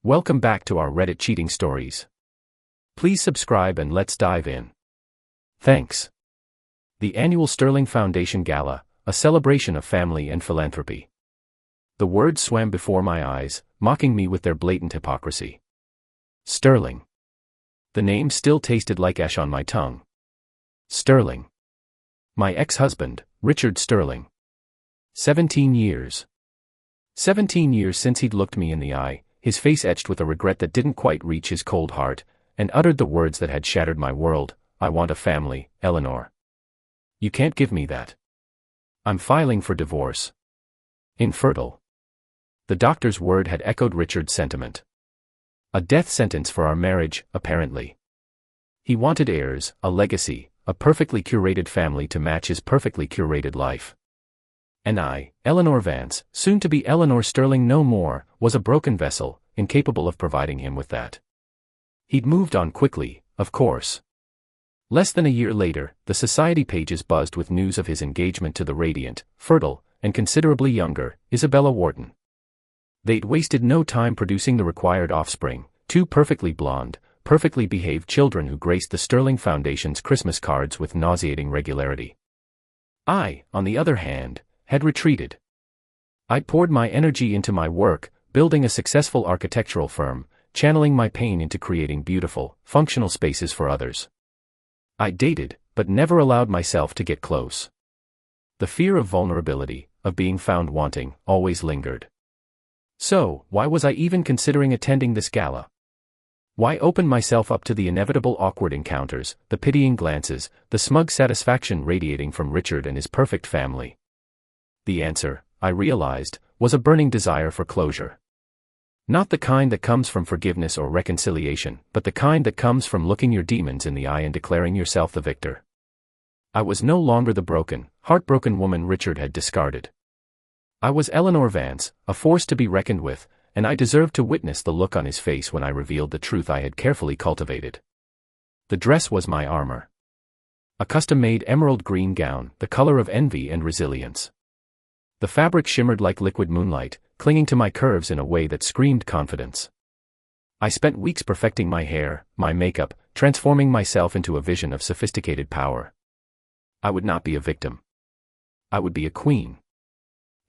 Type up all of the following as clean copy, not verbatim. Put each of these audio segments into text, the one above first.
Welcome back to our Reddit cheating stories. Please subscribe and let's dive in. Thanks. The annual Sterling Foundation Gala, a celebration of family and philanthropy. The words swam before my eyes, mocking me with their blatant hypocrisy. Sterling. The name still tasted like ash on my tongue. Sterling. My ex-husband, Richard Sterling. 17 years. 17 years since he'd looked me in the eye, his face etched with a regret that didn't quite reach his cold heart, and uttered the words that had shattered my world: "I want a family, Eleanor. You can't give me that. I'm filing for divorce." Infertile. The doctor's word had echoed Richard's sentiment. A death sentence for our marriage, apparently. He wanted heirs, a legacy, a perfectly curated family to match his perfectly curated life. And I, Eleanor Vance, soon to be Eleanor Sterling no more, was a broken vessel, incapable of providing him with that. He'd moved on quickly, of course. Less than a year later, the society pages buzzed with news of his engagement to the radiant, fertile, and considerably younger Isabella Wharton. They'd wasted no time producing the required offspring, two perfectly blonde, perfectly behaved children who graced the Sterling Foundation's Christmas cards with nauseating regularity. I, on the other hand, had retreated. I'd poured my energy into my work, building a successful architectural firm, channeling my pain into creating beautiful, functional spaces for others. I dated, but never allowed myself to get close. The fear of vulnerability, of being found wanting, always lingered. So, why was I even considering attending this gala? Why open myself up to the inevitable awkward encounters, the pitying glances, the smug satisfaction radiating from Richard and his perfect family? The answer, I realized, was a burning desire for closure. Not the kind that comes from forgiveness or reconciliation, but the kind that comes from looking your demons in the eye and declaring yourself the victor. I was no longer the broken, heartbroken woman Richard had discarded. I was Eleanor Vance, a force to be reckoned with, and I deserved to witness the look on his face when I revealed the truth I had carefully cultivated. The dress was my armor. A custom-made emerald green gown, the color of envy and resilience. The fabric shimmered like liquid moonlight, clinging to my curves in a way that screamed confidence. I spent weeks perfecting my hair, my makeup, transforming myself into a vision of sophisticated power. I would not be a victim. I would be a queen.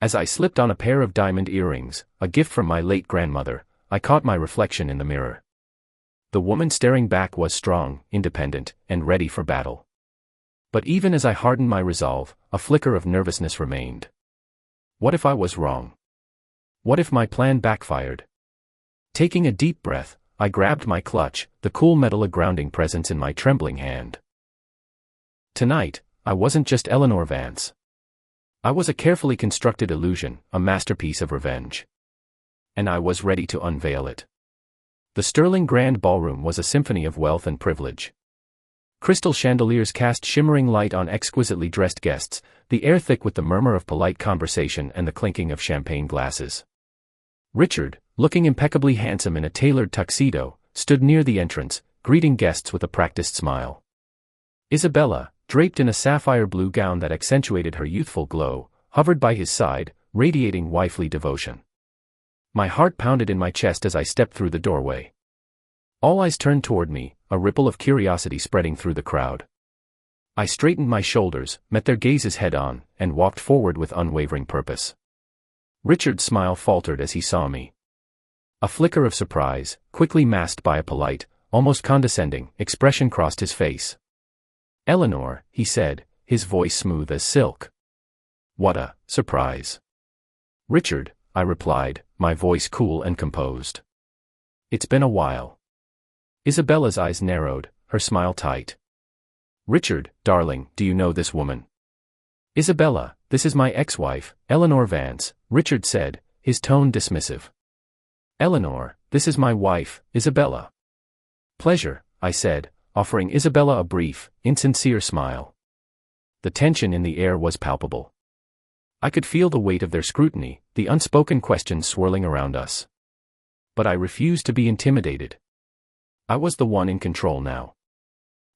As I slipped on a pair of diamond earrings, a gift from my late grandmother, I caught my reflection in the mirror. The woman staring back was strong, independent, and ready for battle. But even as I hardened my resolve, a flicker of nervousness remained. What if I was wrong? What if my plan backfired? Taking a deep breath, I grabbed my clutch, the cool metal a grounding presence in my trembling hand. Tonight, I wasn't just Eleanor Vance. I was a carefully constructed illusion, a masterpiece of revenge. And I was ready to unveil it. The Sterling Grand Ballroom was a symphony of wealth and privilege. Crystal chandeliers cast shimmering light on exquisitely dressed guests, the air thick with the murmur of polite conversation and the clinking of champagne glasses. Richard, looking impeccably handsome in a tailored tuxedo, stood near the entrance, greeting guests with a practiced smile. Isabella, draped in a sapphire blue gown that accentuated her youthful glow, hovered by his side, radiating wifely devotion. My heart pounded in my chest as I stepped through the doorway. All eyes turned toward me, a ripple of curiosity spreading through the crowd. I straightened my shoulders, met their gazes head-on, and walked forward with unwavering purpose. Richard's smile faltered as he saw me. A flicker of surprise, quickly masked by a polite, almost condescending, expression crossed his face. "Eleanor," he said, his voice smooth as silk. "What a surprise." "Richard," I replied, my voice cool and composed. "It's been a while." Isabella's eyes narrowed, her smile tight. "Richard, darling, do you know this woman?" "Isabella, this is my ex-wife, Eleanor Vance," Richard said, his tone dismissive. "Eleanor, this is my wife, Isabella." "Pleasure," I said, offering Isabella a brief, insincere smile. The tension in the air was palpable. I could feel the weight of their scrutiny, the unspoken questions swirling around us. But I refused to be intimidated. I was the one in control now.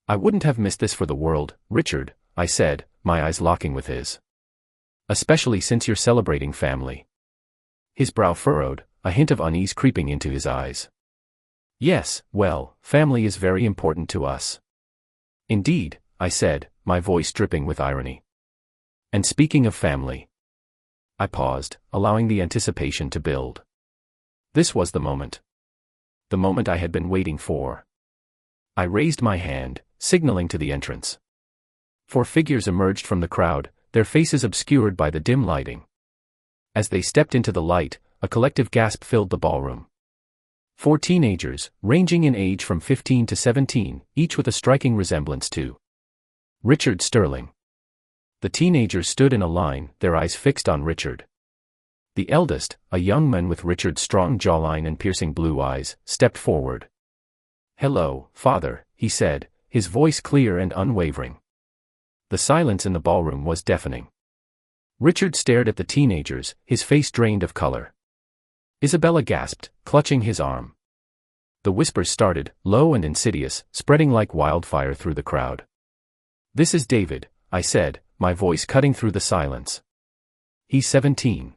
"I wouldn't have missed this for the world, Richard," I said, my eyes locking with his. "Especially since you're celebrating family." His brow furrowed, a hint of unease creeping into his eyes. Yes, well, family is very important to us. Indeed, I said, my voice dripping with irony. And speaking of family. I paused, allowing the anticipation to build. This was the moment. The moment I had been waiting for. I raised my hand, signaling to the entrance. 4 figures emerged from the crowd, their faces obscured by the dim lighting. As they stepped into the light, a collective gasp filled the ballroom. 4 teenagers, ranging in age from 15 to 17, each with a striking resemblance to Richard Sterling. The teenagers stood in a line, their eyes fixed on Richard. The eldest, a young man with Richard's strong jawline and piercing blue eyes, stepped forward. "Hello, Father," he said, his voice clear and unwavering. The silence in the ballroom was deafening. Richard stared at the teenagers, his face drained of color. Isabella gasped, clutching his arm. The whispers started, low and insidious, spreading like wildfire through the crowd. "This is David," I said, my voice cutting through the silence. "He's 17.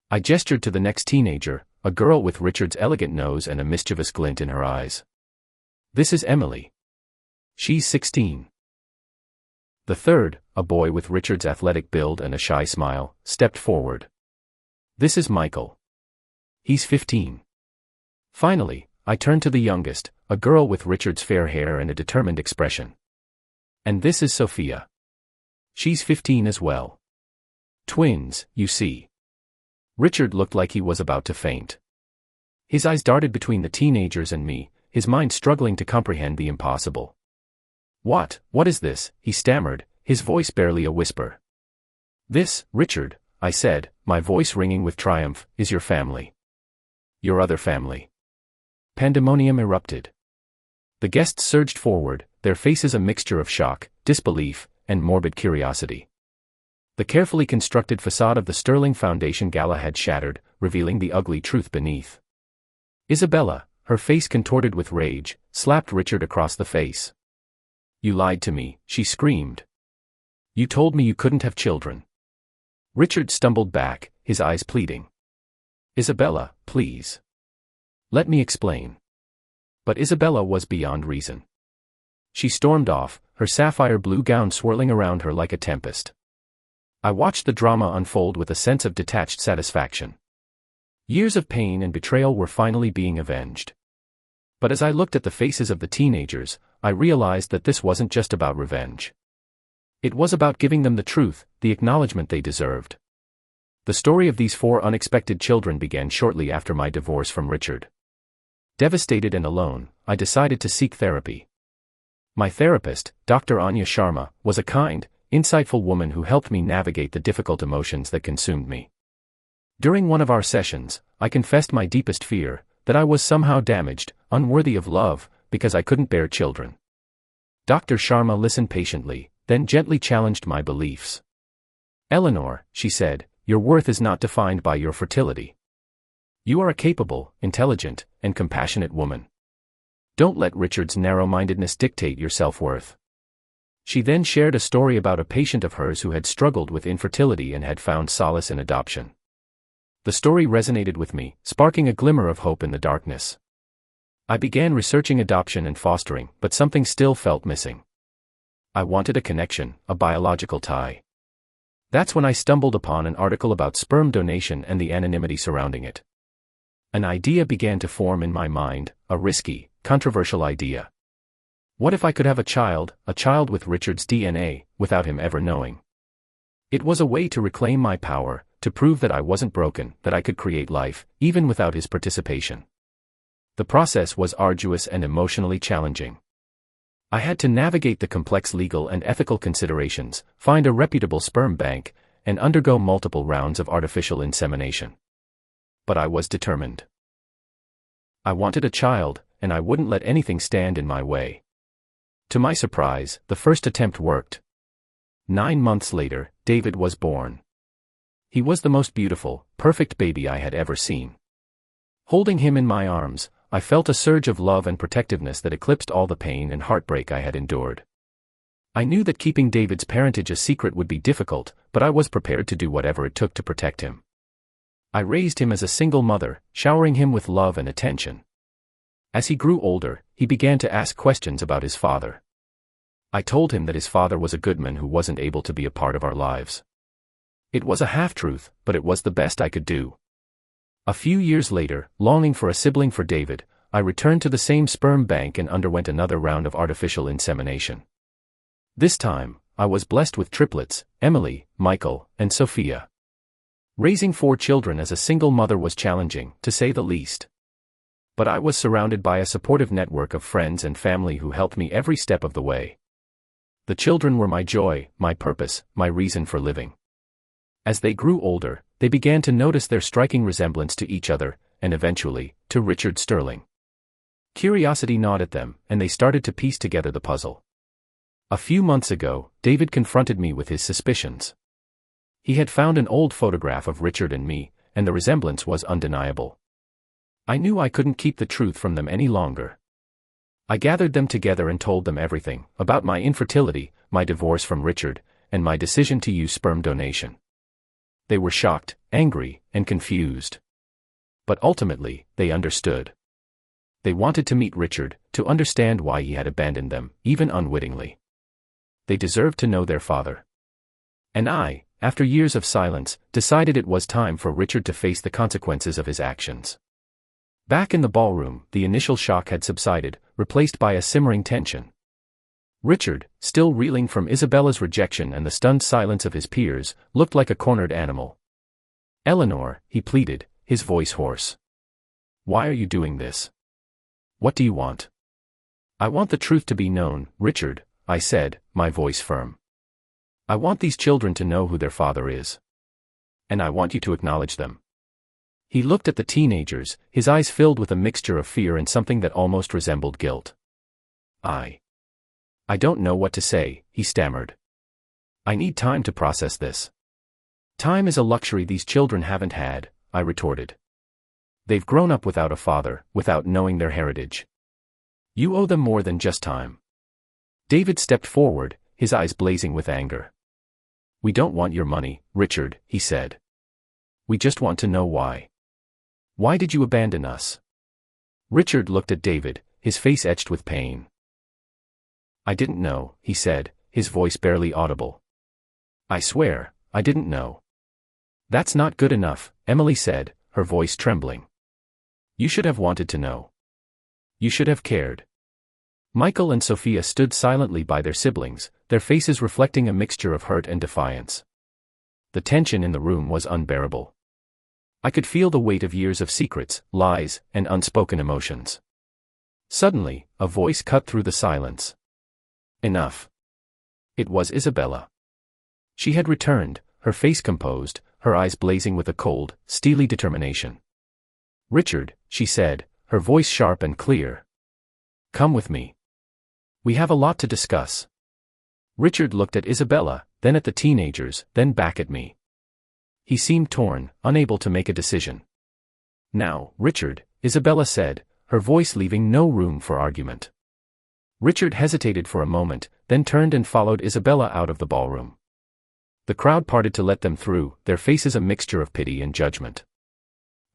I gestured to the next teenager, a girl with Richard's elegant nose and a mischievous glint in her eyes. "This is Emily. She's 16. The third, a boy with Richard's athletic build and a shy smile, stepped forward. "This is Michael. He's 15. Finally, I turned to the youngest, a girl with Richard's fair hair and a determined expression. "And this is Sophia. She's 15 as well. Twins, you see." Richard looked like he was about to faint. His eyes darted between the teenagers and me, his mind struggling to comprehend the impossible. What is this?" he stammered, his voice barely a whisper. "This, Richard," I said, my voice ringing with triumph, "is your family. Your other family." Pandemonium erupted. The guests surged forward, their faces a mixture of shock, disbelief, and morbid curiosity. The carefully constructed facade of the Sterling Foundation Gala had shattered, revealing the ugly truth beneath. Isabella, her face contorted with rage, slapped Richard across the face. "You lied to me," she screamed. "You told me you couldn't have children." Richard stumbled back, his eyes pleading. "Isabella, please. Let me explain." But Isabella was beyond reason. She stormed off, her sapphire blue gown swirling around her like a tempest. I watched the drama unfold with a sense of detached satisfaction. Years of pain and betrayal were finally being avenged. But as I looked at the faces of the teenagers, I realized that this wasn't just about revenge. It was about giving them the truth, the acknowledgement they deserved. The story of these 4 unexpected children began shortly after my divorce from Richard. Devastated and alone, I decided to seek therapy. My therapist, Dr. Anya Sharma, was a kind, insightful woman who helped me navigate the difficult emotions that consumed me. During one of our sessions, I confessed my deepest fear, that I was somehow damaged, unworthy of love, because I couldn't bear children. Dr. Sharma listened patiently, then gently challenged my beliefs. "Eleanor," she said, "your worth is not defined by your fertility. You are a capable, intelligent, and compassionate woman. Don't let Richard's narrow-mindedness dictate your self-worth." She then shared a story about a patient of hers who had struggled with infertility and had found solace in adoption. The story resonated with me, sparking a glimmer of hope in the darkness. I began researching adoption and fostering, but something still felt missing. I wanted a connection, a biological tie. That's when I stumbled upon an article about sperm donation and the anonymity surrounding it. An idea began to form in my mind, a risky, controversial idea. What if I could have a child with Richard's DNA, without him ever knowing? It was a way to reclaim my power, to prove that I wasn't broken, that I could create life, even without his participation. The process was arduous and emotionally challenging. I had to navigate the complex legal and ethical considerations, find a reputable sperm bank, and undergo multiple rounds of artificial insemination. But I was determined. I wanted a child, and I wouldn't let anything stand in my way. To my surprise, the first attempt worked. 9 months later, David was born. He was the most beautiful, perfect baby I had ever seen. Holding him in my arms, I felt a surge of love and protectiveness that eclipsed all the pain and heartbreak I had endured. I knew that keeping David's parentage a secret would be difficult, but I was prepared to do whatever it took to protect him. I raised him as a single mother, showering him with love and attention. As he grew older, he began to ask questions about his father. I told him that his father was a good man who wasn't able to be a part of our lives. It was a half-truth, but it was the best I could do. A few years later, longing for a sibling for David, I returned to the same sperm bank and underwent another round of artificial insemination. This time, I was blessed with triplets, Emily, Michael, and Sophia. Raising 4 children as a single mother was challenging, to say the least. But I was surrounded by a supportive network of friends and family who helped me every step of the way. The children were my joy, my purpose, my reason for living. As they grew older, they began to notice their striking resemblance to each other, and eventually, to Richard Sterling. Curiosity gnawed at them, and they started to piece together the puzzle. A few months ago, David confronted me with his suspicions. He had found an old photograph of Richard and me, and the resemblance was undeniable. I knew I couldn't keep the truth from them any longer. I gathered them together and told them everything, about my infertility, my divorce from Richard, and my decision to use sperm donation. They were shocked, angry, and confused. But ultimately, they understood. They wanted to meet Richard, to understand why he had abandoned them, even unwittingly. They deserved to know their father. And I, after years of silence, decided it was time for Richard to face the consequences of his actions. Back in the ballroom, the initial shock had subsided, replaced by a simmering tension. Richard, still reeling from Isabella's rejection and the stunned silence of his peers, looked like a cornered animal. "Eleanor," he pleaded, his voice hoarse. "Why are you doing this? What do you want?" "I want the truth to be known, Richard," I said, my voice firm. "I want these children to know who their father is. And I want you to acknowledge them." He looked at the teenagers, his eyes filled with a mixture of fear and something that almost resembled guilt. I don't know what to say," he stammered. "I need time to process this." "Time is a luxury these children haven't had," I retorted. "They've grown up without a father, without knowing their heritage. You owe them more than just time." David stepped forward, his eyes blazing with anger. "We don't want your money, Richard," he said. "We just want to know why. Why did you abandon us?" Richard looked at David, his face etched with pain. "I didn't know," he said, his voice barely audible. "I swear, I didn't know." "That's not good enough," Emily said, her voice trembling. "You should have wanted to know. You should have cared." Michael and Sophia stood silently by their siblings, their faces reflecting a mixture of hurt and defiance. The tension in the room was unbearable. I could feel the weight of years of secrets, lies, and unspoken emotions. Suddenly, a voice cut through the silence. "Enough." It was Isabella. She had returned, her face composed, her eyes blazing with a cold, steely determination. "Richard," she said, her voice sharp and clear. "Come with me. We have a lot to discuss." Richard looked at Isabella, then at the teenagers, then back at me. He seemed torn, unable to make a decision. "Now, Richard," Isabella said, her voice leaving no room for argument. Richard hesitated for a moment, then turned and followed Isabella out of the ballroom. The crowd parted to let them through, their faces a mixture of pity and judgment.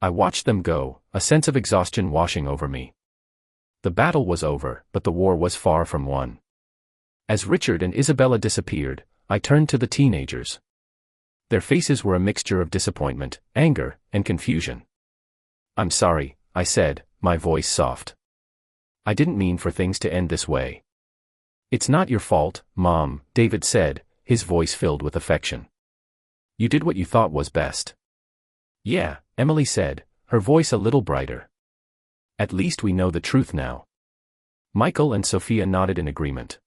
I watched them go, a sense of exhaustion washing over me. The battle was over, but the war was far from won. As Richard and Isabella disappeared, I turned to the teenagers. Their faces were a mixture of disappointment, anger, and confusion. "I'm sorry," I said, my voice soft. "I didn't mean for things to end this way." "It's not your fault, Mom," David said, his voice filled with affection. "You did what you thought was best." "Yeah," Emily said, her voice a little brighter. "At least we know the truth now." Michael and Sophia nodded in agreement.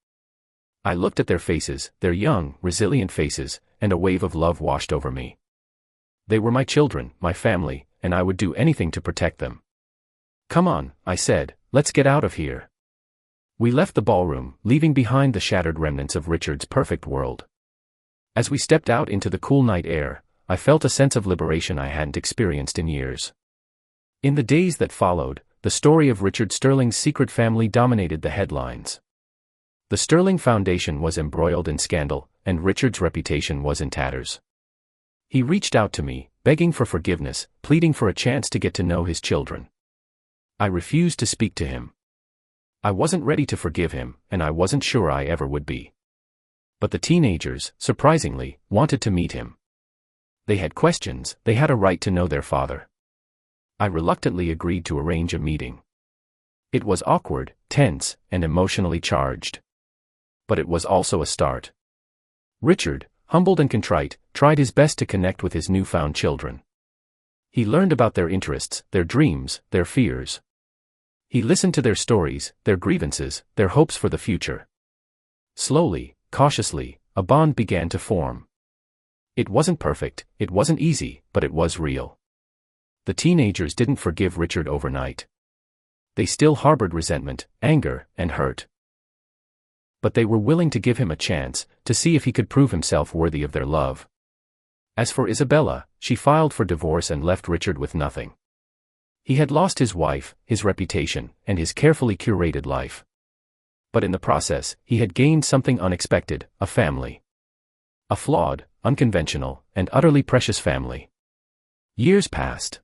I looked at their faces, their young, resilient faces, and a wave of love washed over me. They were my children, my family, and I would do anything to protect them. "Come on," I said, "let's get out of here." We left the ballroom, leaving behind the shattered remnants of Richard's perfect world. As we stepped out into the cool night air, I felt a sense of liberation I hadn't experienced in years. In the days that followed, the story of Richard Sterling's secret family dominated the headlines. The Sterling Foundation was embroiled in scandal, and Richard's reputation was in tatters. He reached out to me, begging for forgiveness, pleading for a chance to get to know his children. I refused to speak to him. I wasn't ready to forgive him, and I wasn't sure I ever would be. But the teenagers, surprisingly, wanted to meet him. They had questions, they had a right to know their father. I reluctantly agreed to arrange a meeting. It was awkward, tense, and emotionally charged. But it was also a start. Richard, humbled and contrite, tried his best to connect with his newfound children. He learned about their interests, their dreams, their fears. He listened to their stories, their grievances, their hopes for the future. Slowly, cautiously, a bond began to form. It wasn't perfect, it wasn't easy, but it was real. The teenagers didn't forgive Richard overnight. They still harbored resentment, anger, and hurt. But they were willing to give him a chance, to see if he could prove himself worthy of their love. As for Isabella, she filed for divorce and left Richard with nothing. He had lost his wife, his reputation, and his carefully curated life. But in the process, he had gained something unexpected, a family. A flawed, unconventional, and utterly precious family. Years passed.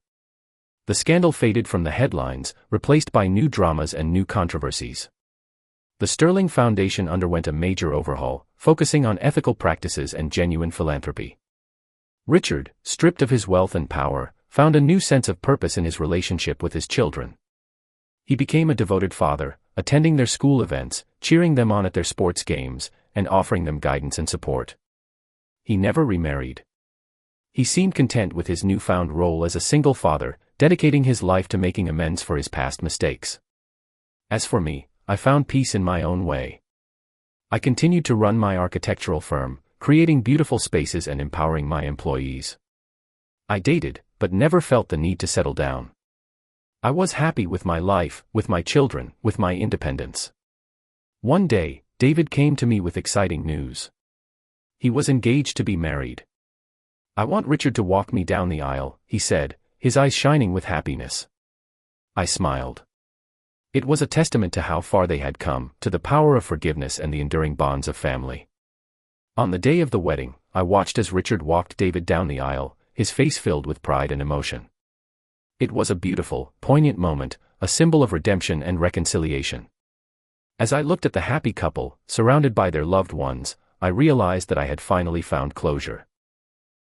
The scandal faded from the headlines, replaced by new dramas and new controversies. The Sterling Foundation underwent a major overhaul, focusing on ethical practices and genuine philanthropy. Richard, stripped of his wealth and power, found a new sense of purpose in his relationship with his children. He became a devoted father, attending their school events, cheering them on at their sports games, and offering them guidance and support. He never remarried. He seemed content with his newfound role as a single father, dedicating his life to making amends for his past mistakes. As for me, I found peace in my own way. I continued to run my architectural firm, creating beautiful spaces and empowering my employees. I dated, but never felt the need to settle down. I was happy with my life, with my children, with my independence. One day, David came to me with exciting news. He was engaged to be married. "I want Richard to walk me down the aisle," he said, his eyes shining with happiness. I smiled. It was a testament to how far they had come, to the power of forgiveness and the enduring bonds of family. On the day of the wedding, I watched as Richard walked David down the aisle, his face filled with pride and emotion. It was a beautiful, poignant moment, a symbol of redemption and reconciliation. As I looked at the happy couple, surrounded by their loved ones, I realized that I had finally found closure.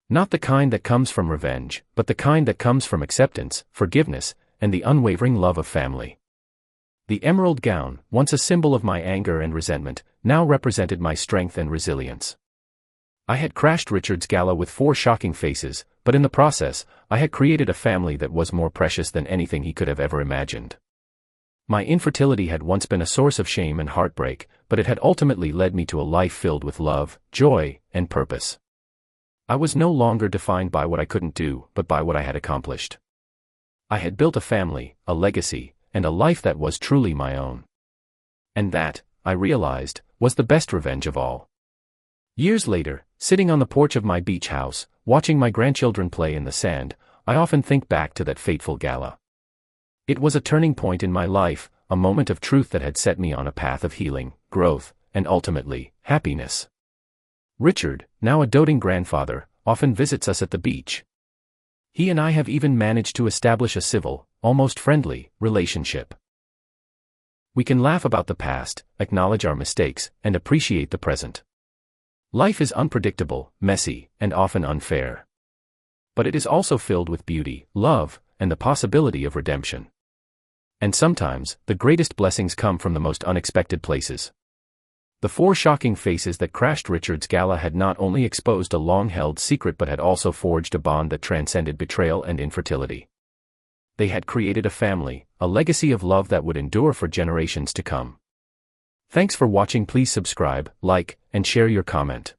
Not the kind that comes from revenge, but the kind that comes from acceptance, forgiveness, and the unwavering love of family. The emerald gown, once a symbol of my anger and resentment, now represented my strength and resilience. I had crashed Richard's gala with 4 shocking faces, but in the process, I had created a family that was more precious than anything he could have ever imagined. My infertility had once been a source of shame and heartbreak, but it had ultimately led me to a life filled with love, joy, and purpose. I was no longer defined by what I couldn't do, but by what I had accomplished. I had built a family, a legacy, and a life that was truly my own. And that, I realized, was the best revenge of all. Years later, sitting on the porch of my beach house, watching my grandchildren play in the sand, I often think back to that fateful gala. It was a turning point in my life, a moment of truth that had set me on a path of healing, growth, and ultimately, happiness. Richard, now a doting grandfather, often visits us at the beach. He and I have even managed to establish a civil, almost friendly, relationship. We can laugh about the past, acknowledge our mistakes, and appreciate the present. Life is unpredictable, messy, and often unfair. But it is also filled with beauty, love, and the possibility of redemption. And sometimes, the greatest blessings come from the most unexpected places. The 4 shocking faces that crashed Richard's gala had not only exposed a long-held secret but had also forged a bond that transcended betrayal and infertility. They had created a family, a legacy of love that would endure for generations to come. Thanks for watching. Please subscribe, like, and share your comment.